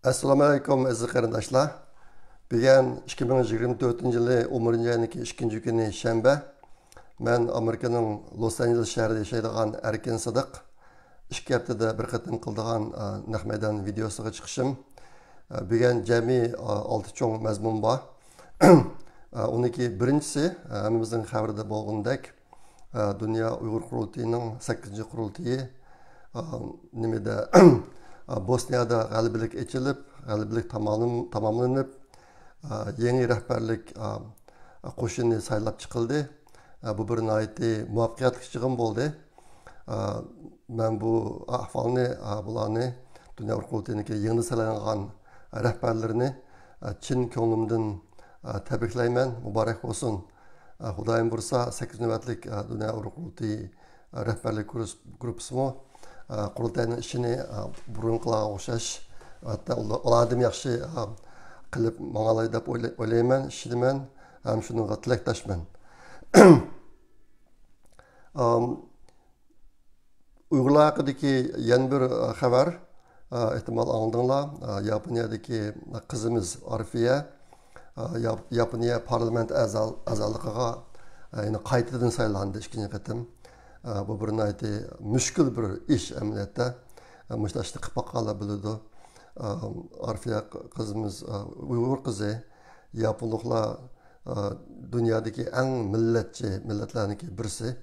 Assalamu alaikum aziz qarindoshlar. Bugun 2024-yili 11 ayning 2 kuni shanba. Men Amerikaning Los Angeles shahrida yashaydigan Erkin Sidiq 2 haftada bir qatim qildigan naq maydon videosiga chiqishim. Bugun jami 6 cho'ng mazmun bor. Uniki birinchisi hammamizning xabarida bo'lgandek Dunyo Uyg'ur qurultiyining 8-qurultiyi nimada Bosniyada g'alabalik echilib, g'alabalik tamomlanib, yangi rahbarlik qo'shini saylab chiqildi. Bu bir nihoyatda muvaffaqiyatli yig'in bo'ldi. Men bu ahvolni, bularni Dunyo qurultiyiniki yangi saylangan rahbarlarini chin ko'nglimdan tabriklayman. Muborak bo'lsin. Xudoyim bursa 8 navbatlik Dunyo qurultiyi rahbarlik gruppasimi qurultayning ishini burunqilarga o'xshash hatto ulardan yaxshi qilib mang'alay deb o'ylayman, ishidaman, ham shunga tilakdoshman. Uyg'urlar haqidagi yana bir xabar ehtimol oldinglar. Yaponiyadagi qizimiz Arfiya Yaponiya parlament a'zoligiga qaytadan saylandi 2 qatim. Bu bir nayte müşkül bir iş ameliyatda. Müştaşlı kıpakala bildi. Arfiya kızımız Uygur kızı Japonlukla dünyadaki en milletlerindeki birisi.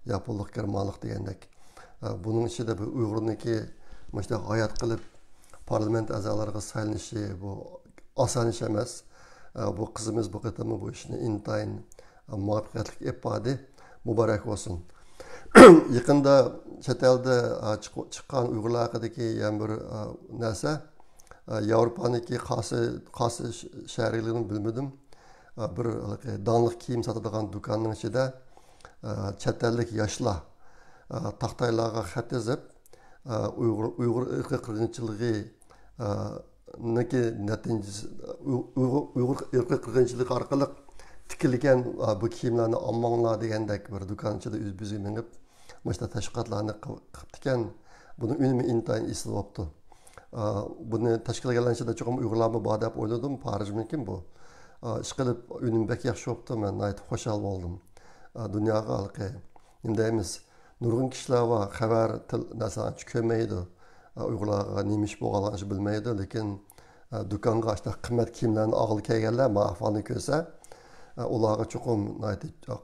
Japonluk Germanlık diyendek. Bunun içinde bu Uygur'undaki hayat kılıp parlament azalarına saylanışı bu asan iş emez. Bu kızımız bu kadını bu işini intayın muvaffaqiyatli yapmadı. Mübarek olsun. Yaqında chet elda chiqqan Uyg'urlar haqidagi yana bir narsa Yevropaniki xos shaharligini bilmadim. Bir donliq kiyim sotadigan do'konning ichida chet ellik yoshlar taxtaylarga xat yozib Uyg'ur irqiy qirg'inchiligi natijasi Uyg'ur irqiy qirg'inchiligi orqali tikilgan bu kiyimlarni olmanglar degandek bir do'konchida o'z-o'ziga minib Mesela teşkilatlarını kıptıken bunun ünümü intayın isli oldu. Bunu teşkil edilen çok Uygurlarımı bağda oyladım. Paris mümkün bu. İşkılıp ünüm bek yaxşı oldu. Ben nayet hoşal oldum. Dünyaya halkı. Indeyimiz nurgun kişiler var. Haber mesela kömeydi. Uygurlarga neymiş bu alanı bilmeydi. Lakin dükkanға işte kıymet kiyimlerini ağıl keygenler mahvalını görse onlara çok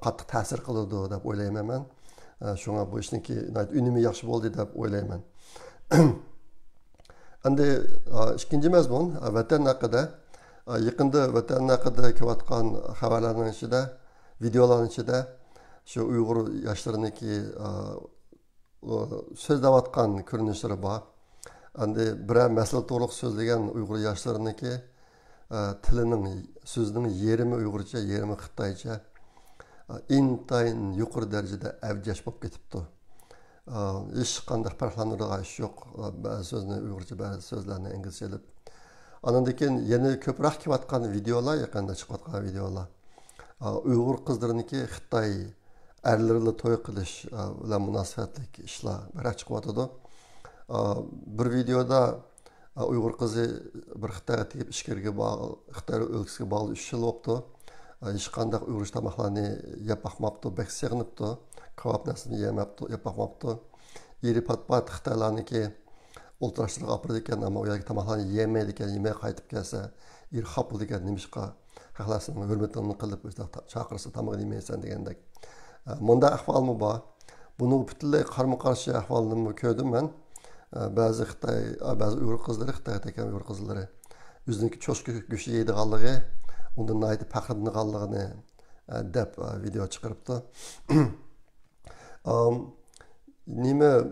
katı tesir kılırdı da oylayayım hemen. Şuna bu işinki ünümü yaxşı oldu deb o'ylayman. Endi ikinci mazmun vatan haqida yaqinda vatan haqida kelayotgan xabarlarning ichida, videolarning ichida shu Uyg'ur yoshlariniki so'zlayotgan ko'rinishlari bor. Endi biror masala to'liq so'zlagan Uyg'ur yoshlariniki tilining so'zining yerimi Uyg'urcha, yerimi Xitoycha intayın yuqori darajada avjash bo'lib ketibdi. Hech qanday farqlanadigan ish yo'q. Ba'zi so'zni Uyg'urcha, ba'zi so'zlarni inglizchalab. Andan keyin yana ko'proq kelayotgan videolar, yaqinda chiqayotgan videolar. Uyg'ur qizlariniki Xitoy erlariga to'y qilish bilan munosabatli ishlar biroq chiqyotdi. Bir videoda Uyg'ur qizi bir Xitoyga tegib ishga bog'liq, Xitoy o'lkasiga bog'liq 3 yil bo'ldi. Hech qanday Uyg'ur tamoqlarni yeb baxmabdi, bek sig'inibdi. Kebab narsani yemabdi, yeb baxmabdi. Yeri pat-pat Xitoylarniki o'ltirishlarga olib ekan, ammo u yerga tamoqlarni yemaydi ekan, yemay qaytib kelsa, yer xap bo'ldi ekan, nimishqa xalqlarning hurmatini qilib chaqirsa tamoq yemaysan degandek. Bunda ahvolmi bor? Buni butunlay qarama-qarshi ahvolni ko'rdim men. Ba'zi Xitoy, ba'zi Uyg'ur qizlari, Xitoyga tekan Uyg'ur qizlari o'ziniki cho'shqa go'shti yeydiganligi Ondan naydi paqırdıqanlığını deb video çıqırıbdı. Nime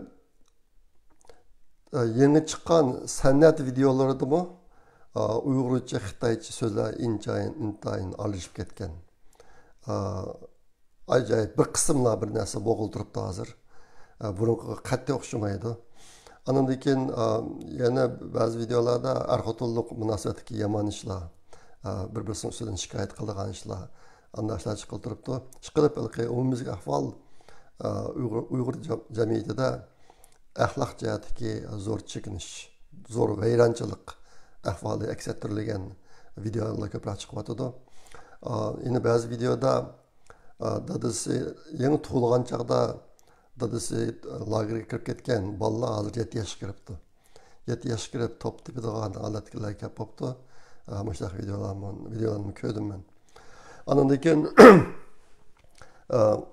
yeni çıqqan sanat videoları mı Uygurca, Xitaycha sözler intayın alışıp ketken. Acayip bir kısımlar bir narsa bo'g'iltiribdi hozir. Burunqiga qattiq o'xshamaydi. Andan keyin yana ba'zi videolarda arxotulluq munosabatdagi yomon ishlar bir-birisinin üstünden şikayet kıldıgan işler, anlaşlar çıkıltırıptı. Çıkılıp umumizlik ahval Uygur cemiyetinde ahlak cihetiki zor çekiniş, zor veyrancılık ahvoli aks ettirilgan videolar ko'proq chiqyotidi. Yine ba'zi videoda dadasi yangi tug'ilgan chaqda dadasi lagerga kirib ketgan bolalar hozir 7 yoshga kiribdi. 7 yoshga kirib top tepadigan holatlar kelib qopti. Mushaq videolarni ko'rdim men. Andan keyin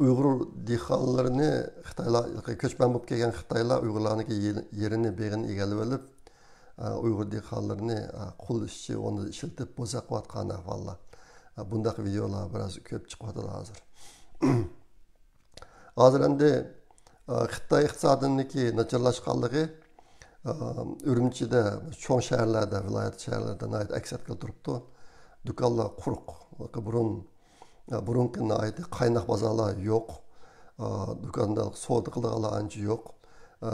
Uyg'ur dehqonlarini Xitoylar ko'chman bo'lib kelgan Xitoylar Uyg'urlarniki yerini beg'ini egallab olib, Uyg'ur dehqonlarini qul ishchi uni ishiltib bo'zaqayotgan ahvollar. Bundaq videolar biroz ko'p chiqyapti hozir. Hozir endi Xitoy iqtisodiyotidagi nacharlashganligi Urumchida, cho'ng shaharlarda, viloyat shaharlarda aksat qilib turibdi. Do'konlar quruq, burunqi qaynoq bozorlar yo'q. Do'konda savdo qiladiganlar ancha yo'q.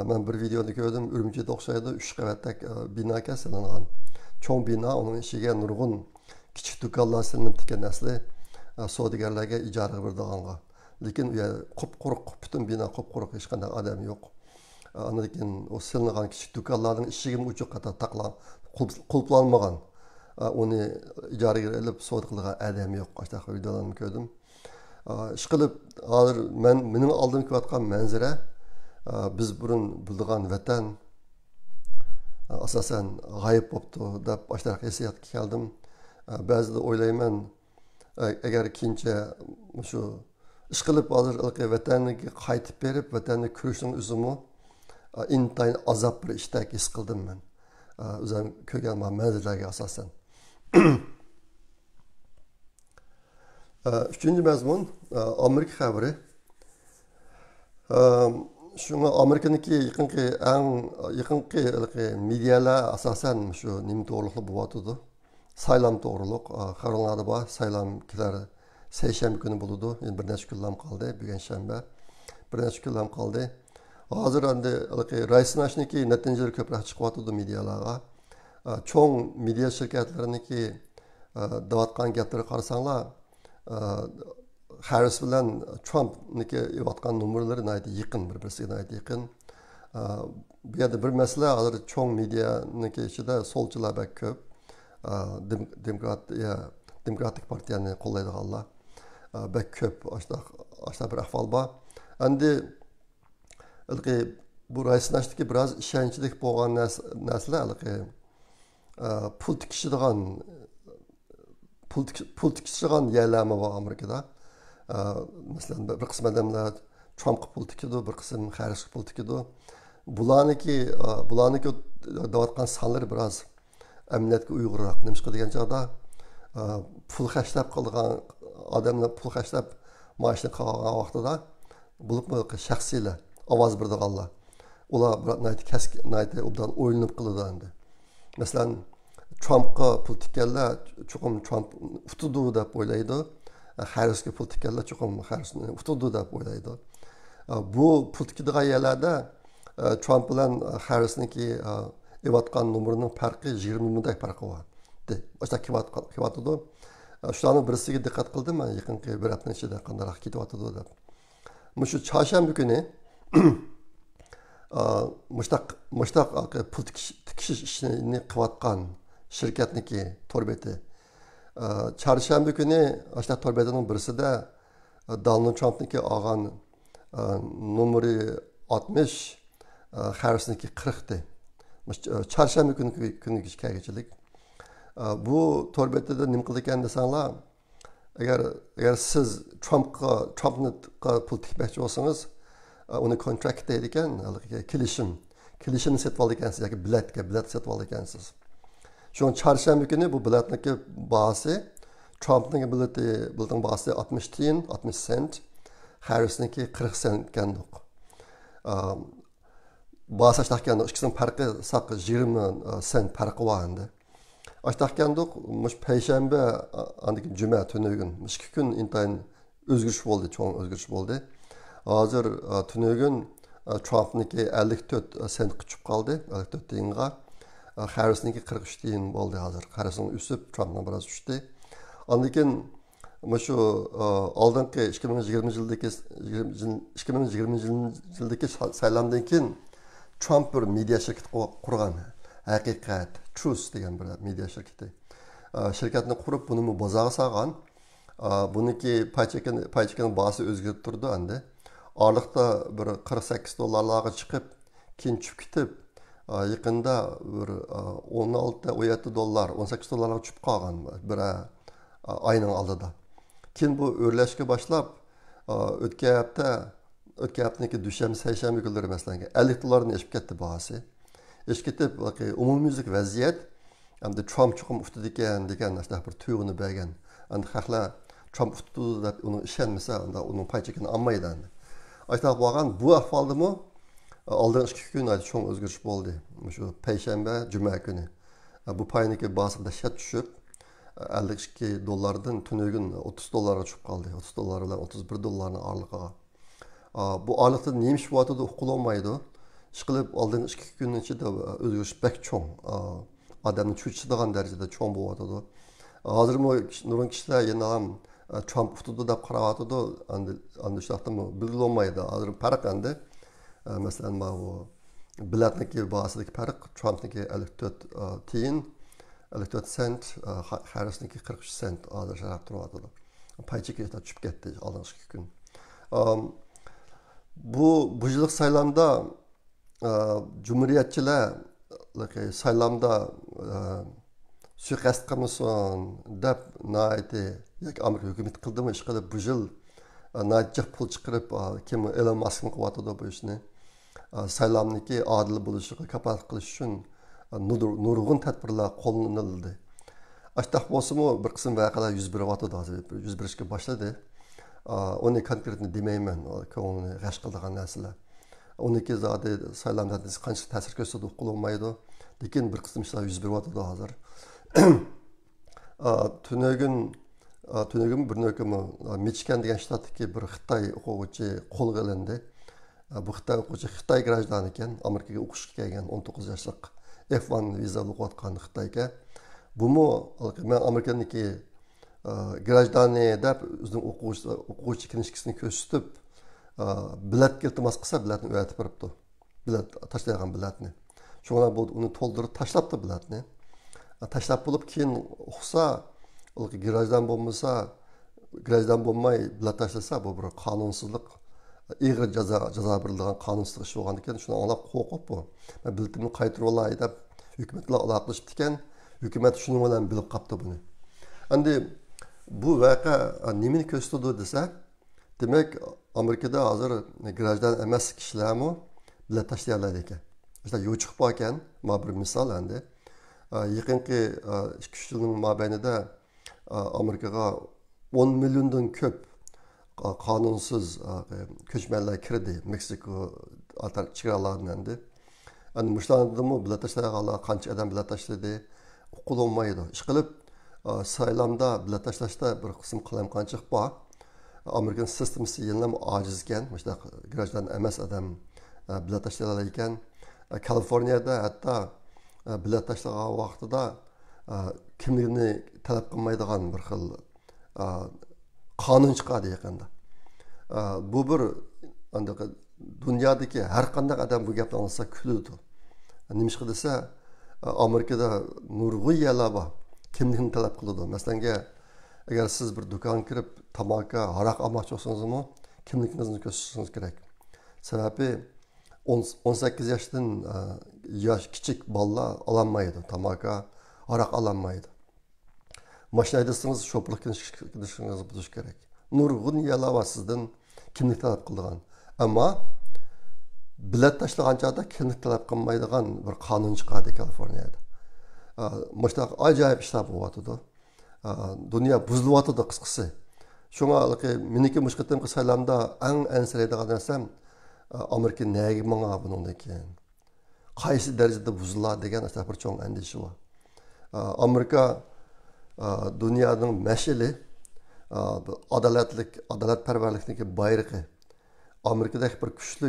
Men bir videoda ko'rdim, Urumchida o'xshaydi 3 qavatlik bino kasalangan. Cho'ng bino, uning ichiga nurg'un kichik do'konlar silinib turgan asli savdogarlarga ijaraga berdiganlar. Lekin u yer quruq, butun bino quruq, hech qanday odam yo'q. Andan keyin o silingan kichik do'konlarning eshigini uchi qata taqlab qulplanmagan. Uni ijaraga olib savdo qilgan odam yo'q. Ashtaqa videolarni ko'rdim. Ishqilib hozir mening oldimga kelayotgan manzara biz burun bildigan vatan asosan g'oyib bo'libdi deb ashtaqa hissiyotga keldim. Ba'zida o'ylayman, agar keyincha shu ishqilib hozir vatanniga qaytib berib, vatanni ko'rishning o'zimi intayin azob bir ishdak his qildim men. O'zim ko'rgan manzaralarga asosan. Üçüncü mazmun Amerika xabari. Shunga Amerikaniki yaqinqi medialar asosan shu nima to'g'riliq bo'lyotdi. Saylam to'g'riliq xabarlarda bor. Saylam kelar seshanba kuni bo'ladi. Endi bir necha kunlar qoldi. Bugun shanba. Bir necha kunlar qoldi. Hozir endi raisnashniki natijalar ko'proq chiqyotdi medialarga. Cho'ng media shirkatlarininki davatgan gaplarga qarasanglar, Harris bilan Trumpniki yotgan nomerlari yaqin bir-birisiga yaqin. Bu yerda bir masala hozir cho'ng medianiki ichida solchilar bak ko'p. Demokratik partiyani qo'llaydiganlar bak ko'p. Ashta bir ahvol bor. Endi bu raisnashniki biroz ishonchlik bo'lgan narsalar pul tikishadigan yerlarmi bor Amerikada. Masalan, bir qism odamlar Trumpga pul tikadi, bir qism Harrisga pul tikadi. Bularniki davatgan sonlari biroz amniyatga uyg'unroq. Nima degan chog'da pul xashlab qilgan odamlar pul xashlab maoshni qilgan vaqtida bo'lib shaxsiylar ovoz berdiganlar. Ular obdan o'ylanib qiladi endi. Masalan, Trumpga pul tikkanlar chuqum Trump utudi deb o'ylaydi. Harrisga pul tikkanlar chuqum Harrisni utudi deb o'ylaydi. Bu pul tikadigan yerlarda Trump bilan Harrisniki evatgan nomerning farqi 20 mingdak farqi bor. O'sha ketyapti. Shularni birisiga diqqat qildim men yaqinqi bir hafta ichida qanday ketyapti deb. Shu chorshanba kuni mushtaq pul tikish ishini qilayotgan shirkatniki torbeti. Chorshanba kuni ashta torbetining birisida Donald Trumpniki olgan nomeri 60, Harrisniki 40 di. Chorshanba kuniga kelgichilik. Bu torbetida nima qildi ekan desanglar, agar siz Trumpni pul tikmoqchi bo'lsangiz, uni kontrakt deydi ekan, kelishimni sotib oldi ekansiz yoki bilet sotib oldi ekansiz. Şu chorshanba kuni bu biletniki bahsi Trumpning bileting bahsi 60 tiyin, 60 sent, Harrisniki 40 sent ekandiq. Bahs ashtaqqanda ikkisining farqi saq 20 sent farqi bor endi. Ashtaqqandiq mush payshanba andiki juma tunugin, 2 kun intayin o'zgarish bo'ldi, cho'ng o'zgarish bo'ldi. Hozir tunugin Trumpniki 54 sent qichib qoldi, 54 tiyinga. Harrisniki 43 tiyin bo'ldi hozir. Harrisning o'sib, Trumpning biroz tushdi. Ondan shu oldingi 2020 yildagi saylovdan keyin Trump bir media shirkat qurgan. Haqiqat, Truth degan bir media şirketi. Şirketini kurup bunu bozağa sağan. Buniki payçekenin bahası özgürlük durdu endi. Ağırlıkta bir 48 dolarlarga çıkıp, keyin çüp kitip, yaqında bir 16-17 dolar, 18 dolarga çüp qalgan bir ayının aldıda. Keyin bu örleşke başlap, o'tgan haftaniki dushanba, seshanba kunlari masalan 50 dollarni eshib ketdi bahası. Eshib ketib, umumyuzlik vaziyat hamda Trump chuqum ustida ekan degan bir tuyg'uni bergan. Endi xalqlar Trump ustida deb uni ishonmasa, unda uning paychekini olmaydi endi. Aytaq bo'lgan bu ahvoldami oldingi 2 kun cho'ng o'zgarish bo'ldi. Shu payshanba, juma kuni. Bu payniki bosib dahshat tushib 52 dollardan tunugun 30 dollarga tushib qoldi. 30 dollar bilan 31 dollarning oraliqiga. Bu oraliqda nima ish bo'layotdi uqilolmaydi. Ishqilib oldingi 2 kun ichida o'zgarish bek cho'ng. Odamni cho'chitadigan darajada cho'ng bo'layotdi. Hozir nurun kishilar yana ham Trump ustida deb qarayotdi. Endi shulardan bilolmaydi. Hozir farq endi. Masalan, bu biletniki bahasidagi farq Trumpniki 54 tiyin, 54 sent, Harrisniki 43 sent hozir sharab turadi. Paycheki tushib ketdi oldingi 2 kun. Bu yillik saylamda Cumhuriyetçiler saylamda suiqasd qilmasin deb naiti yoki Amerika hukumat qildimi ish qilib bu yil naitjah pul chiqarib kim Elon Muskni qilyotdi bu ishni saylamniki adil bo'lishiga kafolat qilish uchun nurg'un tadbirlar qo'llanildi. Ashtaq bo'lsa-mu bir qism voqealar yuz beryapti hozir yuz berishga boshladi. Uni konkretni demayman, ko'ngilni g'ash qiladigan narsalar. Uniki zodi saylamda qancha ta'sir ko'rsatdi qilolmaydi, lekin bir qism ishlar yuz beryapti hozir. Tunugim bir nöküm Michigan degan shtatdagi bir Xitoy o'quvchi qo'lga olindi. Bu Xitoy o'quvchi Xitoy grajdani ekan, Amerikaga o'qishga kelgan 19 yoshlik F1 viza o'qiyotgan Xitoyga. Bumi men Amerikaniki grajdani deb o'zining o'quvchi kinishkasini ko'rsatib, bilet iltimos qilsa biletni o'rgatib beribdi. Bilet tashlagan biletni. Shunga bu uni to'ldirib tashlabdi biletni. Tashlab bo'lib keyin o'qsa, grajdan bo'lmasa, grajdan bo'lmay bilet tashlasa bu bir qonunsizlik, ig'ir jazo berilgan qonunsizlik ish bo'lgan ekan, shuni anglab qo'rqib bu. Men biletimni qaytarib olay deb hukumatlar aloqalashib ekan, hukumat shuning bilan bilib qopti buni. Endi bu voqea nimani ko'rsatdi desa, demak Amerikada hozir grajdan emas kishilarmi bilet tashlay oladi ekan. İşte yo'l chiqib ekan, mana bir misol endi. Yaqinqi 2-3 yilning mobaynida Amerikaga 10 milliondan ko'p qonunsiz ko'chmanlar kirdi Meksiko chegaralaridan endi. Endi mushlandimi bilet tashlaganlar qancha odam bilet tashladi uqilolmaydi. Ishqilib saylamda bilet tashlashda bir qism qalamqanchiq bor. Amerikan sistemasi yana ojiz ekan, mana grajdan emas odam bilet tashlalar ekan. Kaliforniyada hatta bilet tashlagan vaqtida kimligini talab qilmaydigan bir xil qonun chiqadi yaqinda. Bu bir dunyodagi har qanday odam bu gapni olsa kuladi. Nima desa, Amerikada nurg'un yerlar bor. Kimligini talab qiladi. Masalan, agar siz bir do'kon kirib tamaki, aroq olmoqchi bo'lsangiz, kimligingizni ko'rsatishingiz kerak. Sababi 18 yaşdan küçük balla alanmaydı. Tamaka, arak alanmaydı. Maşinaydasınız şoplık gidişiniz buluş gerek. Nurgun yala var sizden kimlik talep kıldığın. Ama bilet taşlagan çağda kimlik talep kılmaydıgan bir kanun çıkardı Kaliforniyada. Maşta acayip işler bu vatıda. Dünya buzlu vatıda kıskısı. Şuna miniki müşkettim kısaylamda en ensireydiğen dersem Amerika nega manga bundan keyin qaysi darajada buziladi degan bir cho'ng andisha bor. Amerika dunyoning mashali adolatparvarlikniki bayrog'i. Amerikadagi bir kuchli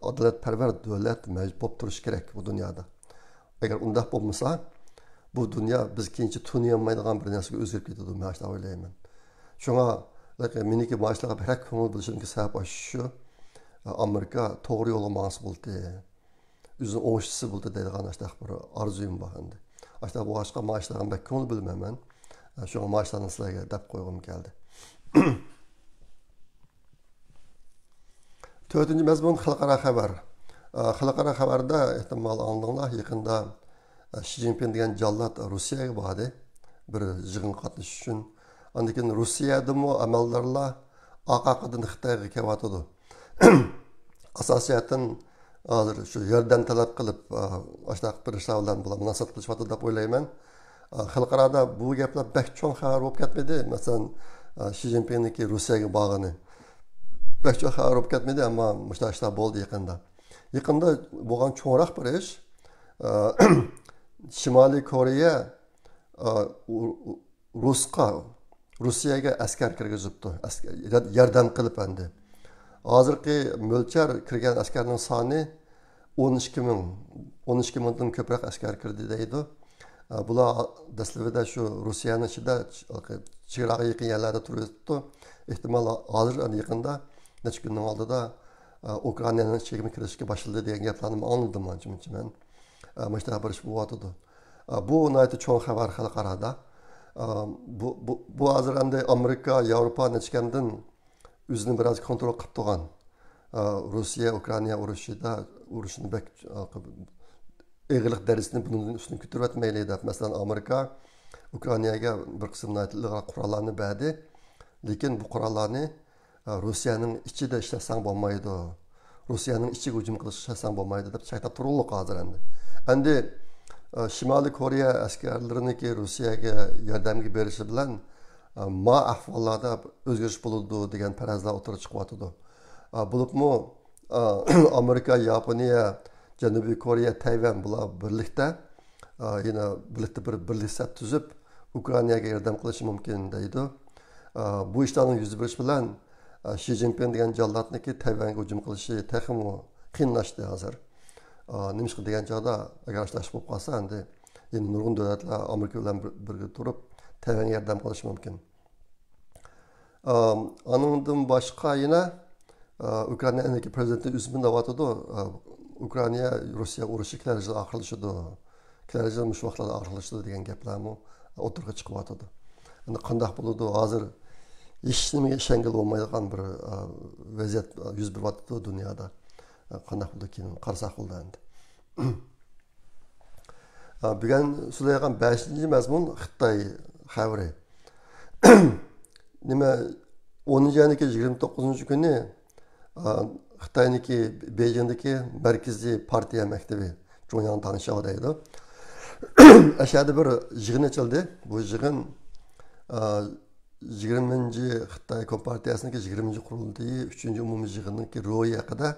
adolatparvar davlat mavjud bo'lib turishi kerak bu dunyoda. Agar undaq bo'lmasa, bu dunyo biz keyinchi tunayolmaydigan bir narsaga o'zgarib ketadi, men shunday o'ylayman. Shunga meniki boshlig'i bir ko'ngil bo'lishimga sabab shu. Amerika to'g'ri yo'lga mos bo'ldi. o'zini o'ngishchisi bo'ldi deydigan bir orzuyim bor endi. Bu boshqa maoshlarga bak ko'ngil bilmayman. Shu maoshlarni sizlarga deb qo'ygim keldi. 4-cü məzmun xalqara xəbər. Xalqara xəbərdə ehtimal anladığınlar yaqında Xi Jinping degan jallat Rusiyaga bordi. Bir yig'in qatnashish uchun. Ondan keyin Rusiyadami amaldorlar oqaqidan Xitoyga kelyotdi. Asosiyatan hozir shu yordam talab qilib, ashtaq bir savollar bilan munosabat qilishyapti deb o'ylayman. Xalqarada bu gaplar bak cho'ng xabar bo'lib ketmadi. Masalan, Xi Jinpingniki Rusiyaga borgani bak cho'ng xabar bo'lib ketmadi, ammo mushtaşlar bo'ldi yaqinda. Yaqinda bo'lgan cho'ngroq bir ish Shimoliy Koreya Rusiyaga askar kirgizibdi. Yordam qilib endi. Hozirgi mo'lchar kirgan askarning soni 12 mingdan ko'proq askar kirdi deydi. Bular dastlabida shu Rossiyaning ichida chegaraga yaqin yerlarda turibdi. Ehtimol hozir yaqinda necha kunning oldida Ukrainaning chegaraga kirishga boshladi degan gaplarni anladim men. Mana bir ish bo'lyotdi. Bu nayta cho'ng xabar xalqarada. Bu hozir endi Amerika, Yevropa nechkamdan o'zini biroz kontrol qilib turgan. Rossiya Ukraina urushini bek eg'irlik darajasini bundan ustun ko'tarib o'tmayli deb. Masalan, Amerika Ukrainaga bir qism qurollarni berdi. Lekin bu qurollarni Rossiyaning ichida ishlasang bo'lmaydi. Rossiyaning ichiga hujum qilishsang bo'lmaydi deb chaytib turuldi hozir endi. Endi Shimoliy Koreya askarlariniki Rossiyaga yordamga berishi bilan ma ahvollarda o'zgarish bo'ladi degan farazlar o'tirib chiqyapti. Bo'libmi Amerika, Yaponiya, Janubiy Koreya, Tayvan bular birlikda yana birlikda bir birlik tuzib Ukrainaga yordam qilishi mumkin deydi. Bu ishlarning yuz berishi bilan Xi Jinping degan jallatniki Tayvanga hujum qilishi texmo qiyinlashdi hozir. Nimishqa degan joyda agar ishlash bo'lib qolsa endi nurg'un davlatlar Amerika bilan birga turib Tayvanga yordam qilishi mumkin. Anundan boshqa yana Ukrainadagi prezident uzmin davotida Ukraina Rossiya urushi kelajak oxirlashadi. Kelajak mush vaqtlarda oxirlashadi degan gaplarmi o'tirg'a chiqyotdi. Endi qanday bo'ladi hozir hech nimaga ishongil bo'lmaydigan bir vaziyat yuz beryapti dunyoda. Qanday bo'ldi keyin qarasak bo'ldi endi. Bugun so'zlayotgan 5-mazmun Xitoy xabari. Nima 10-yaniki 29-kuni Xitoyniki Beijingdagi markaziy partiya maktabi Zhongyang Tangshan deydi. Aşağıda bir yig'in ochildi. Bu yig'in 20-ci Xitoy Kompartiyasining 20-ci qurultayı 3-cü umumiy yig'inning ro'yi haqida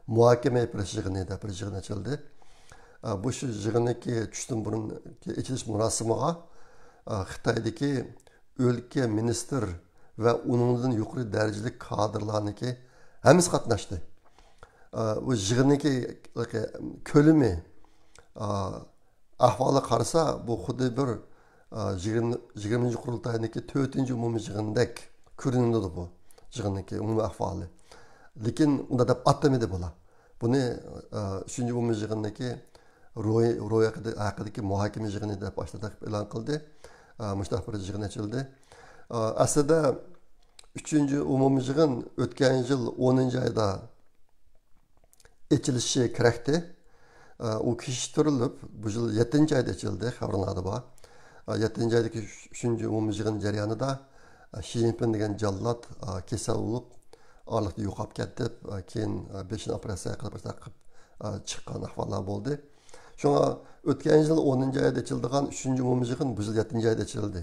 muhokama qilish yig'ini edi, bir yig'in ochildi. Bu shu yig'inniki tushdan burun ochilish murosimiga Xitoydagi o'lka ministr va uningdan yuqori darajali kadrlarniki hammasi qatnashdi. Bu yig'inniki ko'lami ahvoli qarasa bu xuddi bir 20-ci qurultayniki 4-cü umumiy yig'indek ko'rinadi bu yig'inniki umumiy ahvoli. Lekin unda deb atlamadi bular. Buni 3-cü umumiy yig'indagi ro'y haqidagi muhokama yig'ini deb boshlab e'lon qildi. Mushtaq bir yig'in ochildi. Aslida 3-cü umumiy yig'in o'tgan yil 10-oyda ochilishi kerakdi. U kechiktirilib, bu yil 7-oyda ochildi, xabarlarda bor. 7-oydagi 3-cü umumiy yig'in jarayonida Xi Jinping degan jallat kasal bo'lib, orliqda yo'qolib ketdi. Keyin 5-operatsiya qilib chiqqan ahvollar bo'ldi. Shunga o'tgan yil 10-oyda ochildigan 3-cü umumiy yig'in bu yil 7-oyda ochildi.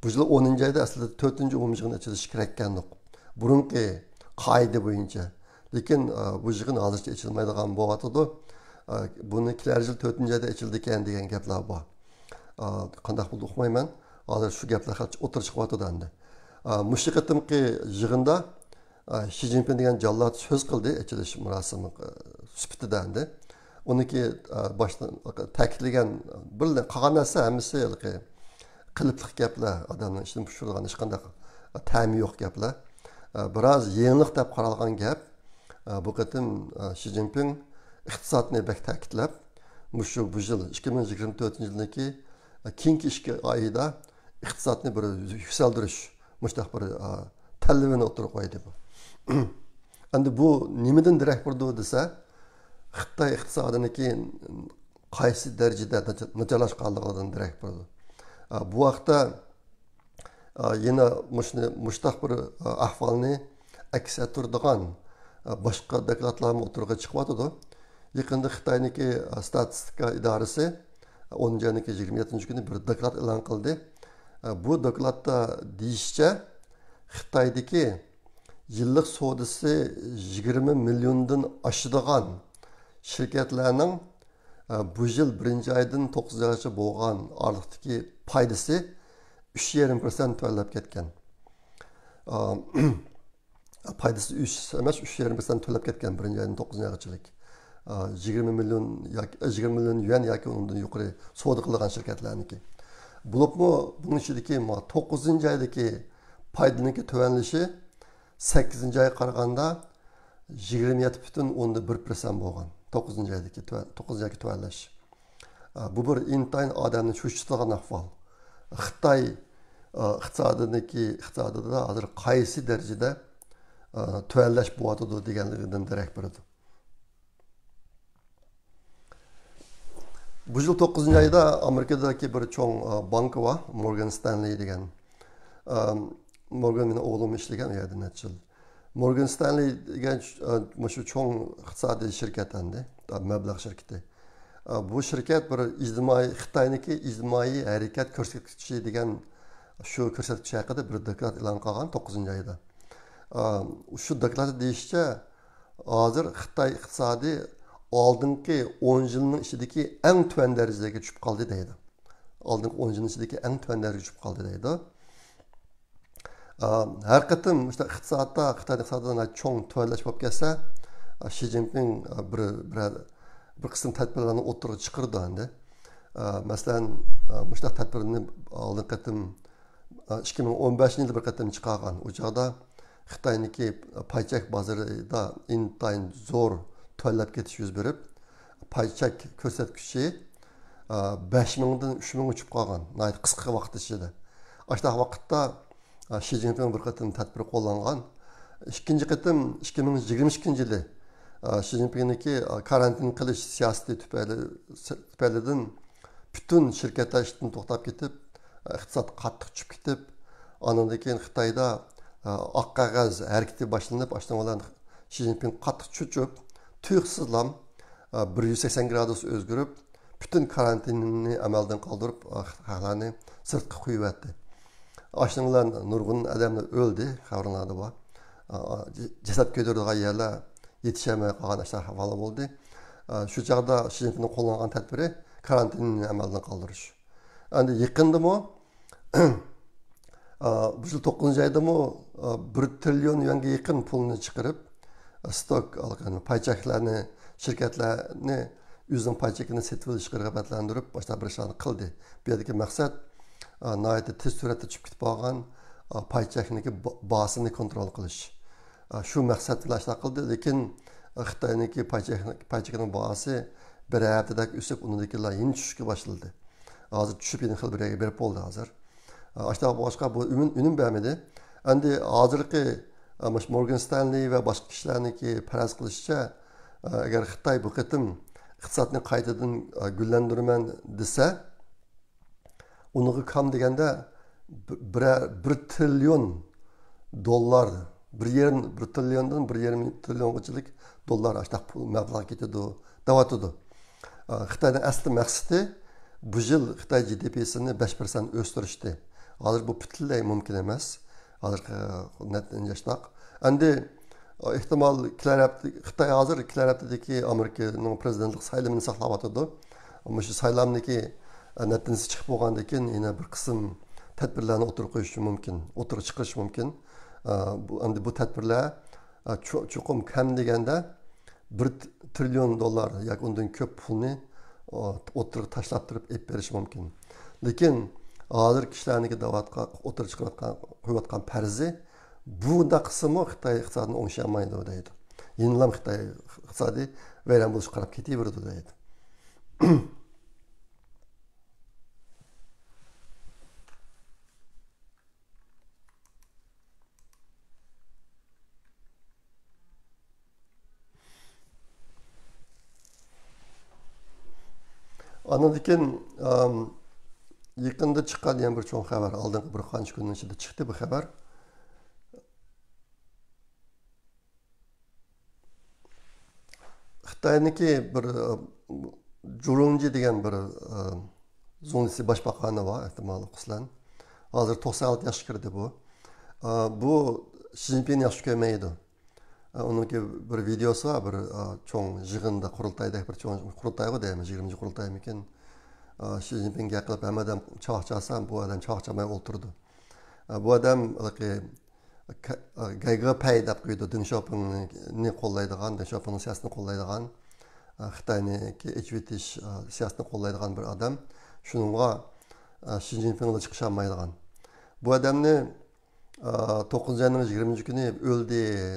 Bu yil 10-oyda aslida 4-cü umumiy yig'in ochilishi kerak ekan. Burungi qoida bo'yicha. Lekin bu yig'in hozircha ochilmaydigan bo'lyapti. Buni kelar yil 4-oyda ochildi ekan degan gaplar bor. Qanday bo'ldi uqmayman. Hozir shu gaplar o'tirib chiqyapti endi. Mush qatimki yig'inda Xi Jinping degan jallat so'z qildi ochilish murosimi sifatida endi. Uniki boshdan ta'kidlagan bir qolgan narsa hammasi qiliblik gaplar, odamning ishini pushirgan hech qanday ta'mi yo'q gaplar. Biroz yenglik deb qaralgan gap. Bu qatim Xi Jinping iqtisodni bek ta'kidlab, bu yil 2024 yildagi keyingi 2 oyda iqtisodni bir yuksaltirish mushtaq bir tanlovini o'tirib qo'ydi bu. Endi bu nimadan darak berdi desa, Xitoy iqtisodiniki qaysi darajada nacharlashganligidan darak berdi. Bu vaqtda yana mushtaq bir ahvolni aks ettiradigan boshqa dokladlarni o'tirg'a chiqyotdi. Yaqinda Xitoyniki statistika idorasi 10-27 kuni bir doklad e'lon qildi. Bu dokladda deyishicha Xitoydagi yillik savdosi 20 milliondan oshadigan shirkatlarning bu yil 1-oydan 9-oygacha bo'lgan oraliqdagi foydasi 3,5% tövellep ketken. Paydası 3 emas 3,5% tövellep ketken 1-oydan 9-oygachilik. 20 milyon yuan yoki undan yuqori savdo qilgan shirkatlarniki. Bo'libmi buning ichidagi 9-oydagi foydaniki tövənlishi 8-oyga qaraganda 27,1% bo'lgan. 9-oydagi tövənlash. Bu bir intayin odamni cho'chitadigan ahvol. Xitoy iqtisodida hozir qaysi darajada tuvalash bo'yotidi deganligidan darak beradi. Bu yil 9-oyda Amerikadagi bir cho'ng bank bor, Morgan Stanley degan. Morgan meni o'g'lim ishlagan u yerda necha yil. Morgan Stanley degan shu cho'ng iqtisodiy shirkat endi, mablag' shirkati. Bu shirkat bir Xitoyniki ijtimoiy harakat ko'rsatkichi degan shu ko'rsatkich haqida bir doklad e'lon qilgan 9-oyda. Shu dokladda deyishicha, hozir Xitoy iqtisodi oldingi 10 yilning ichidagi eng tuvan darajaga tushib qoldi deydi. Oldingi 10 yilning ichidagi eng tuvan darajaga tushib qoldi deydi. Har qatim işte iqtisodda Xitoy iqtisodidan cho'ng tuvanlash bo'lib kelsa, Xi Jinping bir qism tadbirlarni o'tirib chiqirdi endi. Masalan, mushtaq tadbirni oldin qatim 2015-yilda bir qatim chiqargan. O chaqda Xitoyniki paychak bozorida intayin zo'r tuvanlab ketish yuz berib, paychak ko'rsatkichi 5000 dan 3000 uchib qolgan. Qisqa vaqt ichida. Ashta vaqtda Xi Jinping bir qatim tadbir qo'llangan. Ikkinchi qatim 2022-yilda Xi Jinping'niki karantin qilish siyosati tufaylidan bütün şirketler işten to'xtab ketib, iqtisod qattiq tushib ketib, ondan keyin Xitoyda oq qog'oz harakati boshlanib, ashtamolar Xi Jinping qattiq cho'chib, tuyuqsizlam 180 gradus o'zgarib, bütün karantinni amaldan qoldirib, xalqlarni sirtqa qo'yib etdi. Ashtamolar nurg'un odamlar o'ldi, xabarlarda bor. Jasad ko'taradigan yerlar yetishemeye kalan ahvali bo'ldi. Shu chaqda Xi Jinpingning qo'llangan tadbiri karantinni amaldan qoldirish. Endi yaqindami bu yil 9-oydami 1 trillion yuanga yaqin pulni chiqarib, stok olgan paychaklarni, shirkatlarni o'zining paychakini setib olishga rag'batlantirib, boshqa bir ishlarni qildi. Bu yerdagi maqsad nihoyatda tez suratda chiqib ketib qolgan paychakniki bahosini kontrol qilish. Shu maqsad bilan ishlar qildi, lekin Xitoyniki paychakning bahosi bir haftadak o'sib, undagilar yana tushishga boshladi. Hozir tushib yana xil bir yerga berib bo'ldi hozir. Ashta boshqa bu unum bermadi. Endi hozirgi Morgan Stanley va boshqa kishilarniki faraz qilishicha, agar Xitoy bu qatim iqtisodni qaytadan gullantiraman desa, uniga kam deganda 1 trillion dollar 1 trilliondan 1,5 trilliongachilik dollar ashtaq pul mablag' ketadi, davatadi. Xitoyning asli maqsadi bu yil Xitoy GDP'sini 5% o'stirishdi. Hozir bu butunlay mumkin emas. Hozir natijashtaq. Endi ehtimol Xitoy hozir Klaraptadagi Amerikaning prezidentlik saylovini saqlab o'tadi. Ammo shu saylovniki natijasi chiqib bo'lgandan keyin yana bir qism tadbirlarni o'tirib qo'yish mumkin, o'tirib chiqish mumkin. Endi bu tadbirlar chuqum kam deganda 1 trillion dollar yoki undan ko'p pulni o'tirib tashlab turib ep berish mumkin. Lekin hozir kishilarniki da'vatga o'tirib chiqayotgan qo'yayotgan farzi bu da qismi Xitoy iqtisodini o'nglamaydi deydi. Yenilam Xitoy iqtisodi vayron bo'lishga qarab ketaverdi deydi. Andan keyin yaqında chiqqan yana bir cho'ng xabar, oldingi bir qancha kunning ichida chiqdi bu xabar. Xitoyniki bir Jurongji degan bir zonasi boshbaqani bor, ehtimol qislan. Hozir 96 yoshga kirdi bu. Bu Xi Jinping yaxshi ko'rmaydi. Onunki bir videosi var, bir çoğun yığında, kurultayda bir çoğun kurultayı o deyimiz, 20. kurultayımken Xi Jinping'e yakılıp hem adam çağçasam bu adam çağçamaya oturdu. Bu adam gaygı paydap koydu, Deng Xiaoping'ni kollaydıgan, Deng Xiaoping'in siyasını kollaydıgan, Xitay'ni içvetiş siyasını kollaydıgan bir adam. Şununla Xi Jinping'le çıkışamaydıgan. Bu adamni 9 ayının 20. günü öldü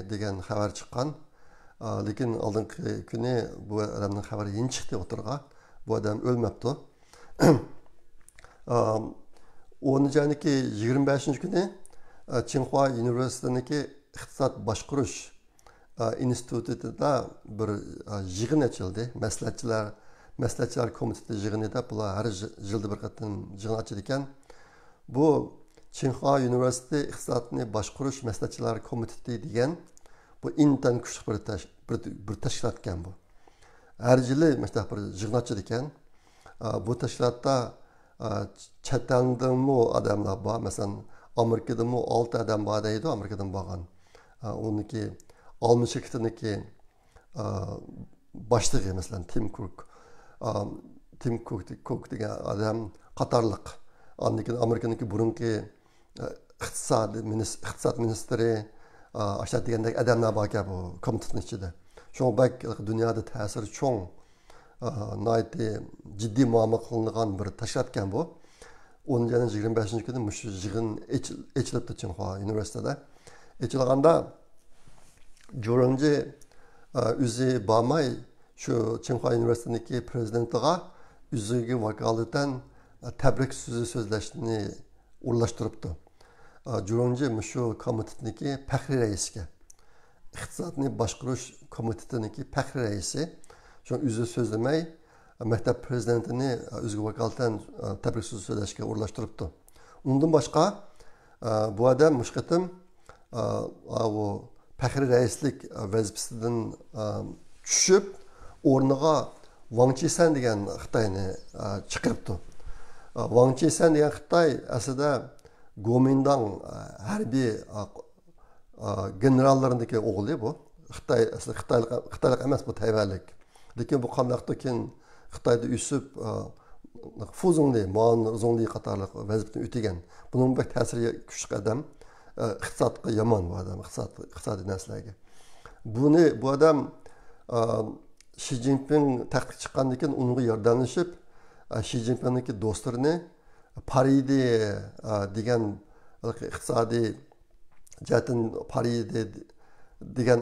degan xabar chiqqan. Lekin oldingi kuni bu adamning xabari yeni chiqdi o'tirga. Bu adam o'lmabdi. 10-niki 25 kuni Tsinghua Universitetidagi iqtisod boshqarish institutida bir yig'in ochildi. Maslahatchilar komiteti yig'inida bular har yilda bir qatim yig'in ochar ekan. Bu Tsinghua Üniversitesi İqtisodni boshqarish maslahatchilar komiteti degan bu intan kuchli bir tashkilot ekan bu. Har yili mana bir yig'in ochar ekan. Bu tashkilotda chet eldanmi odamlar bor. Masalan, Amerikadanmi 6 adam bor deydi, Amerikadan borgan. Uniki 62-niki boshlig'i masalan Tim Cook degan adam qatorliq. Andikin Amerika'nınki burunki iqtisod ministri aşağı degandek adamlar bor bu komitetning ichida. Şoň bak dunyoda ta'siri cho'ng, nihoyatda jiddiy muomala qilingan bir tashkilot ekan bu. 10-25 kuni shu yig'in echilibdi Tsinghua Universitetida. Echilganda Jurongji o'zi bormay shu Tsinghua Universitetidagi prezidentiga o'ziga vakolatan tabrik so'zi so'zlashni o'rlashtiribdi. Jurongji shu komitetniki faxriy raisiga, iqtisodni boshqarish komitetiniki faxriy raisi, shu o'zi so'zlamay maktab prezidentini o'ziga vakolatan tabrik so'zi so'zlashga o'rlashtiribdi. Undan boshqa bu odam mushqitim o faxriy raislik vazifasidan tushib o'rniga Wang Qishan degan Xitoyni chiqiribdi. Wang Qishan degan Xitoy aslida Kuomintang harbiy generallarındaki o'g'li bu. Xitoylik emas bu, Tayvanlik. Lekin bu qandaqdikin Xitoyda o'sib Fuzongli, Maozongli qatorliq vazifani o'tagan. Buning bir ta'siri kuchli odam, iqtisodga yomon bu odam, iqtisodiy narsalarga. Bu odam Xi Jinping taxtga chiqqandan keyin unga yordamlashib Xi Jinping'dagi do'stlarini Paridi degan iqtisodiy jihatdan Paridi degan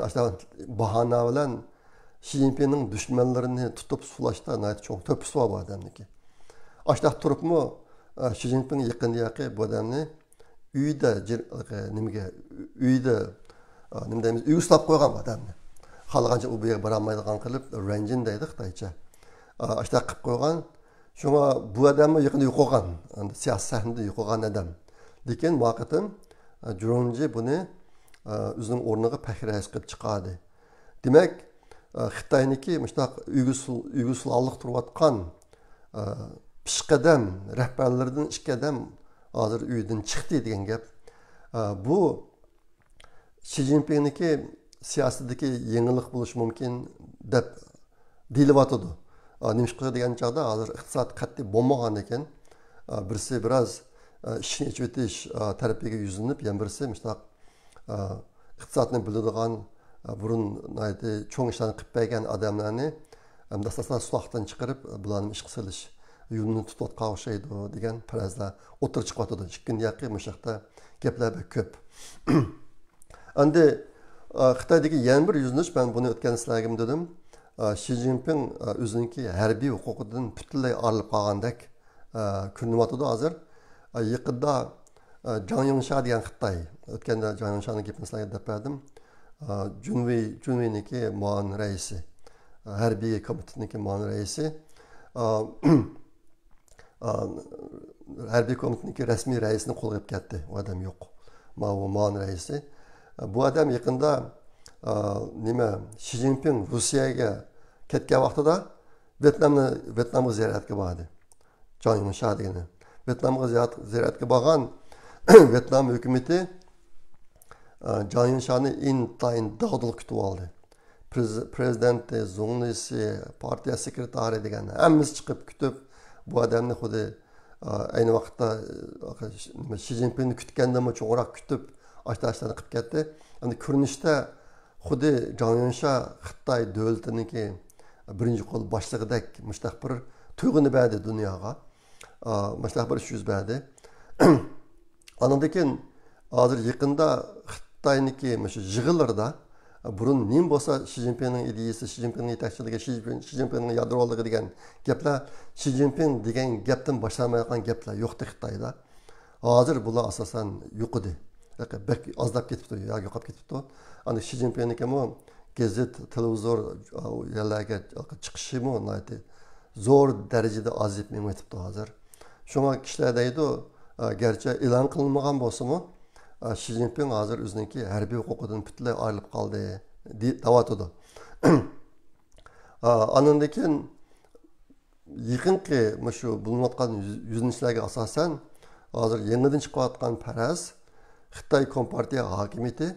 bahona bilan Xi Jinping'ning dushmanlarini tutib sulashda cho'ng to'pisi bor bu odamniki. Ashtaq turibmi Xi Jinping yaqin bu odamni uyda uyga uslab qo'ygan bu odamni. Xalqancha u bu yerga borolmaydigan qilib ranjin deydi Xitoycha. Ashtaq qilib qo'ygan. Şuna bu adamı yakında yo'qolgan, siyasi sahnada yo'qolgan adam. Lekin vaqtim Jurongji buni o'zining o'rniga faxriy rais qilib chiqadi. Demak, Xitoyniki mushtaq uygusullik turayotgan pishqadam rahbarlardan 2 adam hozir uydan chiqdi degan gap. Bu Xi Jinping'niki siyosadagi yangilik bo'lishi mumkin deb deyilyotdi. Nimishqi degan chog'da hozir iqtisod qat'iy bo'lmagan ekan, birisi biroz ishni ichib o'tish tarafiga yuzlanib, yana birisi mushtaq iqtisodni biladigan burun cho'ng ishlarni qilib bergan odamlarni dastlabki suhbatdan chiqarib bularni ish qilish yo'lini tutayotgan o'xshaydi degan farazlar o'tirib chiqyotdi. Ikkinchi mushaqda gaplar ko'p. Endi Xitoydagi yana bir yuzlanish, men buni o'tgan sizlarga dedim. Xi Jinping o'zininki harbiy huquqidan butunlay ayrilib qolgandek ko'rinyapti hozir. Yaqinda Zhang Yongsha degan Xitoy, o'tganda Zhang Yongshani gapini sizlarga deb berdim. Junveyniki muavin raisi, harbiy komitetniki muavin raisi, harbiy komitetniki rasmiy raisini qo'lga ketdi. U odam yo'q. Muavin raisi. Bu odam yaqinda Xi Jinping Rossiyaga ketgan vaqtida Vyetnamga ziyoratga bordi. Zhang Yongsha degani. Vyetnamga ziyoratga borgan Vyetnam hukumati Zhang Yongshani intayin dag'dug'lik kutib oldi. Prezidenti, zunglisi, partiya sekretari degan hammasi chiqib kutib, bu odamni xuddi ayni vaqtda Xi Jinpingni kutgandan cho'ngroq kutib, ashtaashlarni qilib ketdi. Endi ko'rinishda xuddi Zhang Yongsha Xitoy davlatiniki birinchi qo'l boshlig'idek mushtaq bir tuyg'uni berdi dunyoga. Mushtaq bir ish yuz berdi. Andan keyin hozir yaqinda Xitoyniki shu yig'inlarda burun nim bo'lsa Xi Jinpingning ideyasi, Xi Jinpingning yetakchiligi, Xi Jinpingning yadroligi degan gaplar, Xi Jinping degan gapdan boshlanmayotgan gaplar yo'qdi Xitoyda. Hozir bular asosan yo'q edi. Ozlab ketibdi, yo'qolib ketibdi. Ani Xi Jinpingniki gazet, televizor yerlarga chiqishimi zo'r darajada ozib mengetibdi hozir. Shunga kishilar deydi, garchi e'lon qilinmagan bo'lsa-mu, Xi Jinping hozir o'zininki harbiy huquqidan butunlay ayrilib qoldi deyotdi. Andan keyin yaqinqi shu bo'layotgan yuzinishlarga asosan hozir yangidan chiqayotgan faraz Xitoy Kompartiya hokimiyati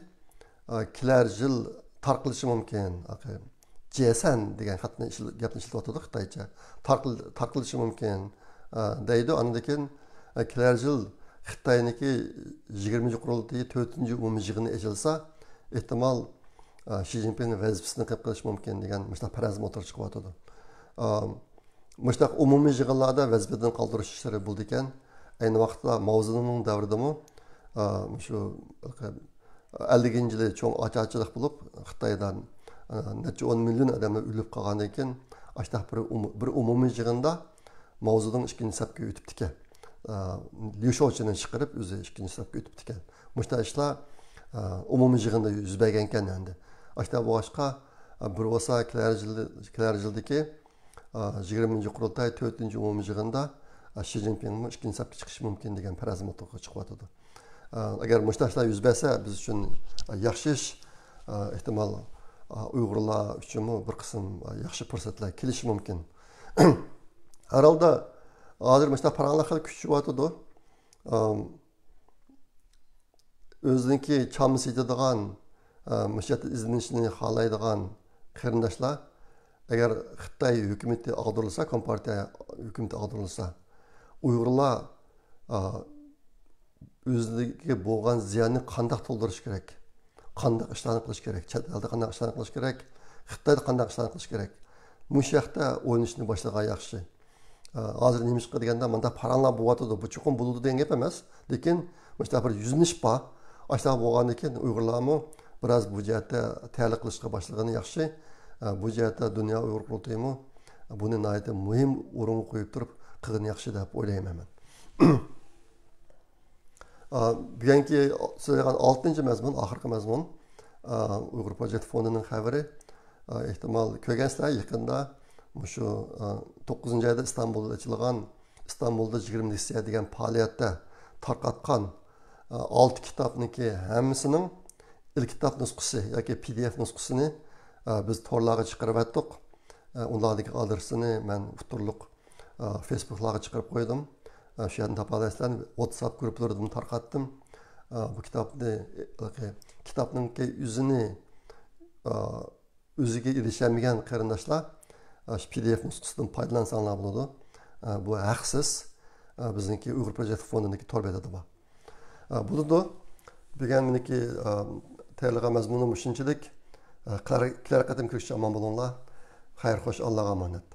kelar yil tarqalishi mumkin. Jason degan gapni ishlatyapti Xitoycha. Tarqalishi mumkin deydi. Andan keyin kelar yil Xitoyniki 20 qurultayı 4-cü umumiy yig'ini ochilsa, ehtimol Xi Jinping vazifasini qilib qilish mumkin degan mushtaq faraz motor chiqyapti. Mushtaq umumiy yig'inlarda vazifadan qoldirish ishlari bo'ldi ekan. Ayni vaqtda Mao Zedongning davridami shu 50-yili cho'ng ocharchilik bo'lib, Xitoydan necha 10 million odamlar o'lib qolgandan keyin, ashtaq bir umumiy yig'inda Mao Zedong ikkinchi safga o'tibdi ekan. Liu Shaoqi'ni chiqarib o'zi ikkinchi safga o'tibdi ekan. Mushta ishlar umumiy yig'inda yuz bergan ekan endi. Ashta boshqa bir bo'lsa kelar yildagi 20-qurultay 4-chi umumiy yig'inda Xi Jinping ikkinchi safga chiqishi mumkin degan faraz motorga chiqyapti. Agar mushta ishlar yuz bersa, biz uchun yaxshi ish, ehtimol Uyg'urlar uchun bir qism yaxshi fursatlar kelishi mumkin. Har holda hozir mesela paranlar küçüyotudu. Özünki çamısı edidigan, müştet izlenişini halaydigan qarindoshlar, agar Xitoy hukumati ag'darilsa, Kompartiya hukumati ag'darilsa, Uyg'urlar o'ziga bo'lgan ziyonni qanday to'ldirish kerak? Qanday ishlarni qilish kerak? Chet elda qanday ishlarni qilish kerak? Xitoyda qanday ishlarni qilish kerak? Mush yoqda o'ynashni boshlagan yaxshi. Hozir nimishqa deganda menda paranlar bo'lyotdi, bu chuqur bo'ludi degan gap emas. Lekin mana bir yuzinish bor. Ashta bo'lgandan keyin Uyg'urlarmi biroz bu jihatda tayyorlik qilishga boshlagani yaxshi. Bu jihatda dunyo Uyg'ur qurultayimi buni nihoyatda muhim o'ringa qo'yib turib qilgan yaxshi deb o'ylayman. Bugungi so'ragan 6-mazmun, oxirgi mazmun Uyg'ur Project fondining xabari. Ehtimol ko'rgansizlar, yaqinda shu 9-oyda İstanbulda açılgan İstanbulda 20 liseya degan faoliyatda tarqatgan 6 kitobniki hammasının ilk kitap nusxasi yoki PDF nusxasini biz torlarga chiqarib atdik. Ulardagi adresini men futurliq Facebook'larga chiqarib qo'ydim. Shu yerdan topalasizlar, WhatsApp grupplaridan tarqatdim. Bu kitobning o'zini o'ziga erishamagan qarindoshlar PDF nusxasidan foydalansanlar bo'ladi. Bu haqsiz. Bizniki Uyg'ur Project fondidagi torbada bor. Bo'ladi. Bugungi tayyorlagan mazmunim shunchalik. Qilar qatim ko'rishga omon bo'linglar. Xayr xo'sh, Allohga omonat.